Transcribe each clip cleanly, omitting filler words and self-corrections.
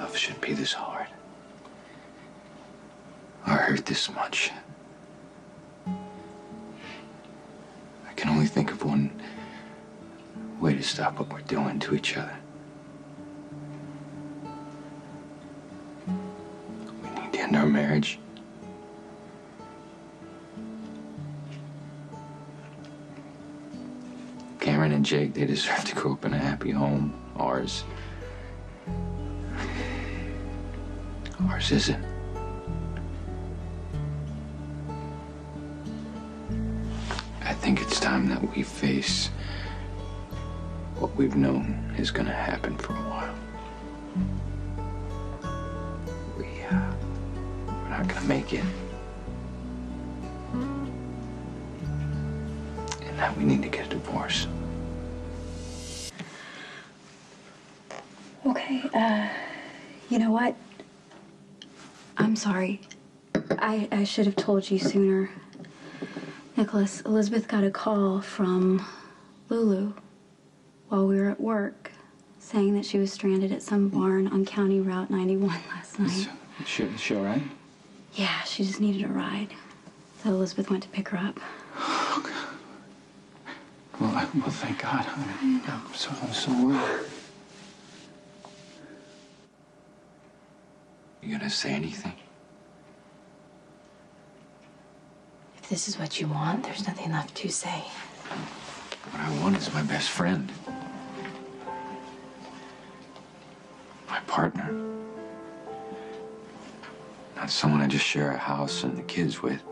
Love shouldn't be this hard. Or hurt this much. I can only think of one way to stop what we're doing to each other. We need to end our marriage. Cameron and Jake, they deserve to grow up in a happy home. Ours isn't. I think it's time that we face what we've known is gonna happen for a while. We're not gonna make it. And that we need to get a divorce. Okay, you know what? I'm sorry. I should have told you sooner. Nikolas, Elizabeth got a call from Lulu while we were at work saying that she was stranded at some barn on County Route 91 last night. Is she all right? Yeah, she just needed a ride. So Elizabeth went to pick her up. Okay. Well, thank God. I'm so worried. You gonna say anything? If this is what you want, there's nothing left to say. What I want is my best friend. My partner. Not someone I just share a house and the kids with.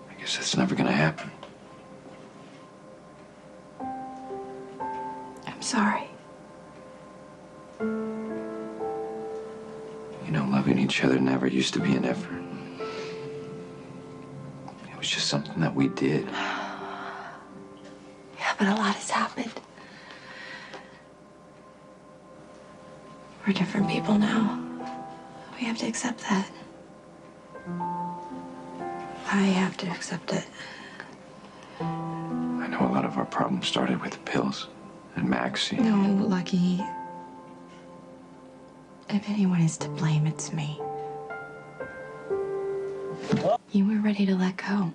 I guess that's never gonna happen. I'm sorry. You know, loving each other never used to be an effort. It was just something that we did. Yeah, but a lot has happened. We're different people now. We have to accept that. I have to accept it. I know a lot of our problems started with the pills and Maxie. No, Lucky. If anyone is to blame, it's me. You were ready to let go.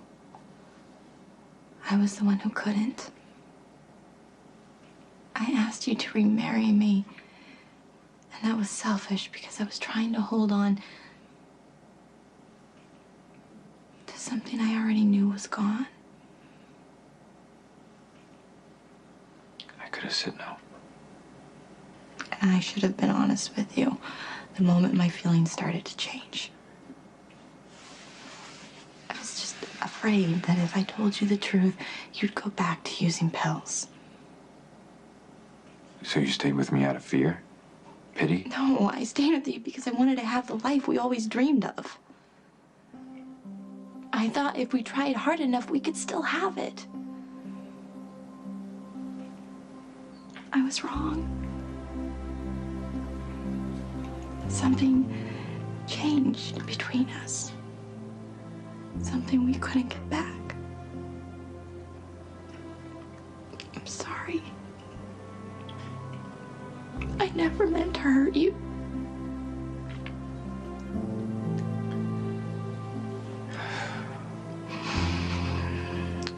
I was the one who couldn't. I asked you to remarry me. And that was selfish because I was trying to hold on to something I already knew was gone. I could have said no. And I should have been honest with you the moment my feelings started to change. I was just afraid that if I told you the truth, you'd go back to using pills. So you stayed with me out of fear? Pity? No, I stayed with you because I wanted to have the life we always dreamed of. I thought if we tried hard enough, we could still have it. I was wrong. Something changed between us. Something we couldn't get back. I'm sorry. I never meant to hurt you.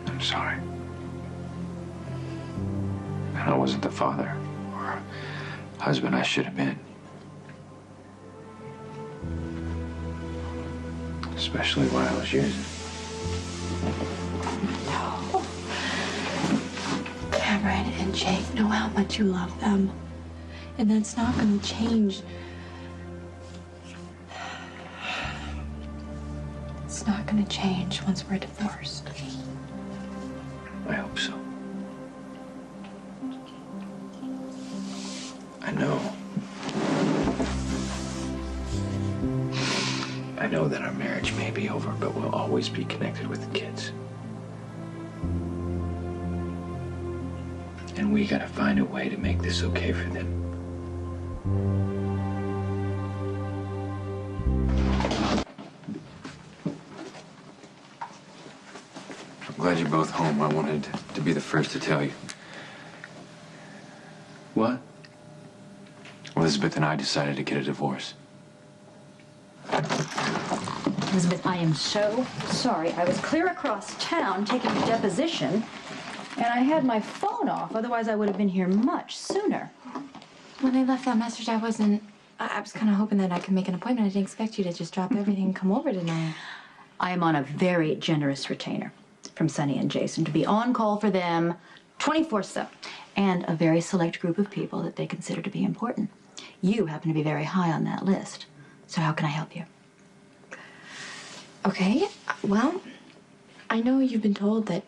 I'm sorry. And I wasn't the father or husband I should have been. Especially while I was using. No. Cameron and Jake know how much you love them. And that's not going to change. It's not going to change once we're divorced. I hope so. I know. I know that our marriage may be over, but we'll always be connected with the kids. And we gotta find a way to make this okay for them. I'm glad you're both home. I wanted to be the first to tell you. What? Elizabeth and I decided to get a divorce. Elizabeth, I am so sorry. I was clear across town taking a deposition, and I had my phone off. Otherwise, I would have been here much sooner. When I left that message, I was kind of hoping that I could make an appointment. I didn't expect you to just drop everything and come over tonight. I am on a very generous retainer from Sonny and Jason to be on call for them 24/7, and a very select group of people that they consider to be important. You happen to be very high on that list. So how can I help you? Okay, well, I know you've been told that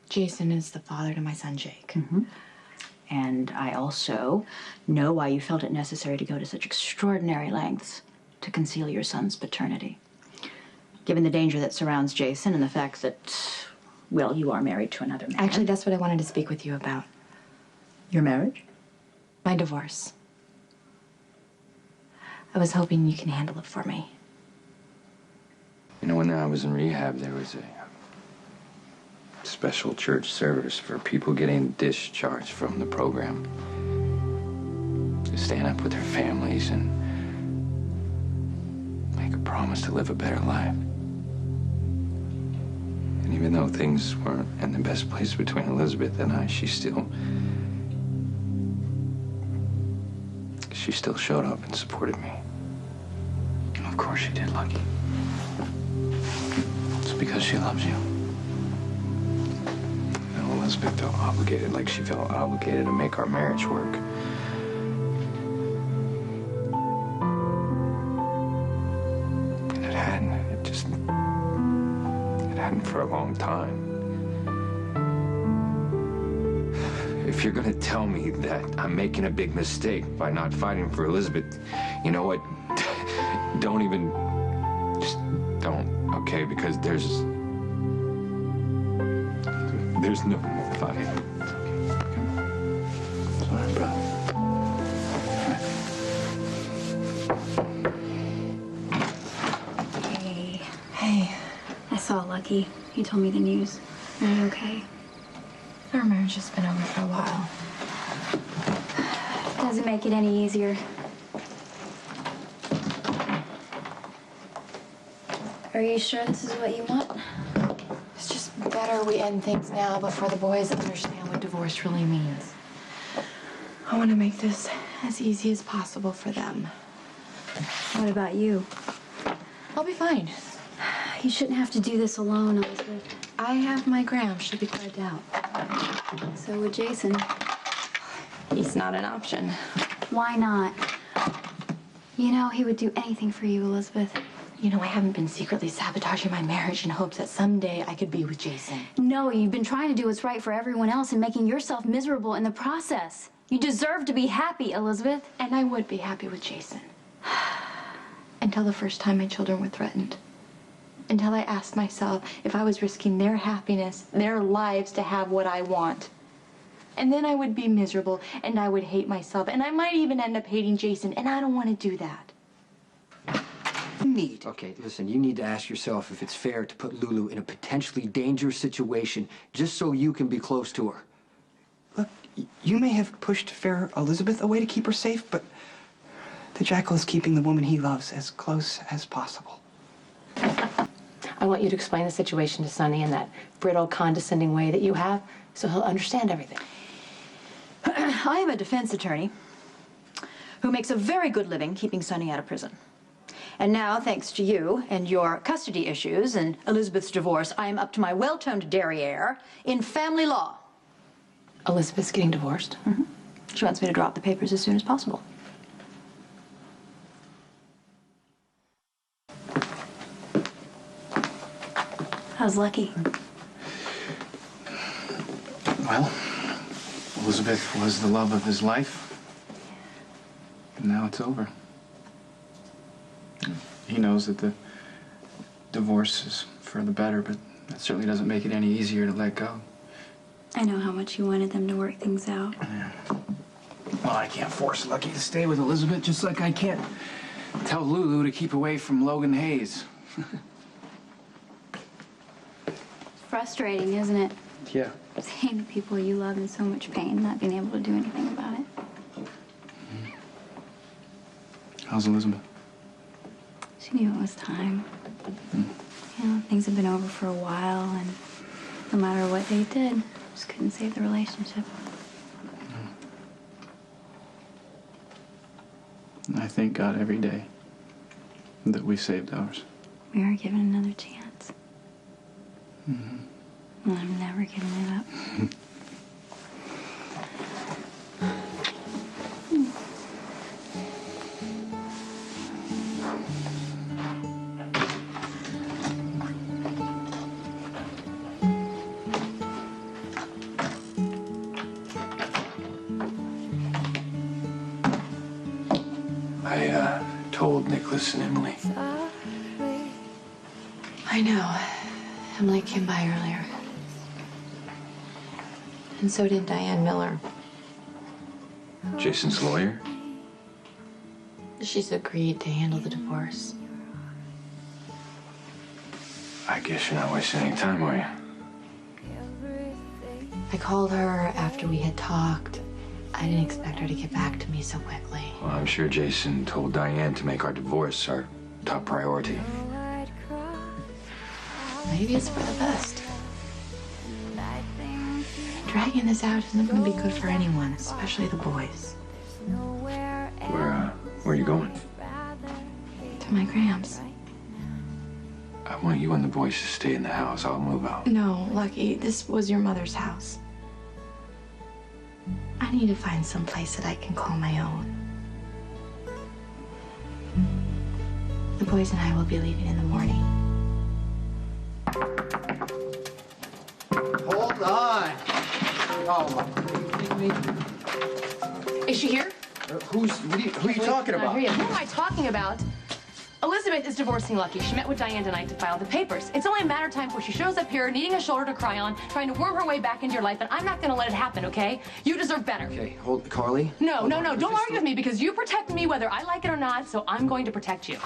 Jason is the father to my son, Jake. Mm-hmm. And I also know why you felt it necessary to go to such extraordinary lengths to conceal your son's paternity. Given the danger that surrounds Jason and the fact that, well, you are married to another man. Actually, that's what I wanted to speak with you about. Your marriage? My divorce. I was hoping you can handle it for me. You know, when I was in rehab, there was a special church service for people getting discharged from the program. To stand up with their families and make a promise to live a better life. And even though things weren't in the best place between Elizabeth and I, she still showed up and supported me. And of course she did, Lucky. It's because she loves you. And Elizabeth felt obligated, like she felt obligated to make our marriage work. And it hadn't. It hadn't for a long time. If you're gonna tell me that I'm making a big mistake by not fighting for Elizabeth, you know what? Just don't, okay? Because there's no more fighting. It's okay. Sorry, brother. Hey. Hey, I saw Lucky. He told me the news. Are you okay? our marriage has been over for a while. Doesn't make it any easier. Are you sure this is what you want? It's just better we end things now before the boys understand what divorce really means. I want to make this as easy as possible for them. What about you? I'll be fine. You shouldn't have to do this alone, Elizabeth. I have my Graham, she'll be glad to help. So would Jason. He's not an option. Why not? You know, he would do anything for you, Elizabeth. You know, I haven't been secretly sabotaging my marriage in hopes that someday I could be with Jason. No, you've been trying to do what's right for everyone else and making yourself miserable in the process. You deserve to be happy, Elizabeth. And I would be happy with Jason. Until the first time my children were threatened. Until I asked myself if I was risking their happiness, their lives to have what I want. And then I would be miserable, and I would hate myself, and I might even end up hating Jason, and I don't want to do that. Okay, listen, you need to ask yourself if it's fair to put Lulu in a potentially dangerous situation just so you can be close to her. Look, you may have pushed fair Elizabeth away to keep her safe, but the Jackal is keeping the woman he loves as close as possible. I want you to explain the situation to Sonny in that brittle, condescending way that you have, so he'll understand everything. I am a defense attorney who makes a very good living keeping Sonny out of prison. And now, thanks to you and your custody issues and Elizabeth's divorce, I am up to my well-toned derriere in family law. Elizabeth's getting divorced? Mm-hmm. She wants me to drop the papers as soon as possible. How's Lucky? Well, Elizabeth was the love of his life. And now it's over. He knows that the divorce is for the better, but that certainly doesn't make it any easier to let go. I know how much you wanted them to work things out. Yeah. Well, I can't force Lucky to stay with Elizabeth, just like I can't tell Lulu to keep away from Logan Hayes. Frustrating, isn't it? Yeah. Seeing the people you love in so much pain, not being able to do anything about it. How's Elizabeth? She knew it was time. You know, things had been over for a while, and no matter what they did, just couldn't save the relationship. I thank God every day that we saved ours. We were given another chance. And I'm never giving it up. I told Nikolas and Emily. I know. Emily came by earlier. And so did Diane Miller. Jason's lawyer? She's agreed to handle the divorce. I guess you're not wasting any time, are you? I called her after we had talked. I didn't expect her to get back to me so quickly. Well, I'm sure Jason told Diane to make our divorce our top priority. Maybe it's for the best. Dragging this out isn't going to be good for anyone, especially the boys. Where are you going? To my Grams. I want you and the boys to stay in the house. I'll move out. No, Lucky, this was your mother's house. I need to find some place that I can call my own. The boys and I will be leaving in the morning. Hold on. Oh, are you kidding me? Is she here? Who are you talking about? Who am I talking about? Elizabeth is divorcing Lucky. She met with Diane tonight to file the papers. It's only a matter of time before she shows up here, needing a shoulder to cry on, trying to worm her way back into your life, and I'm not going to let it happen, okay? You deserve better. Okay, hold, Carly. No. Don't argue with me because you protect me whether I like it or not, so I'm going to protect you.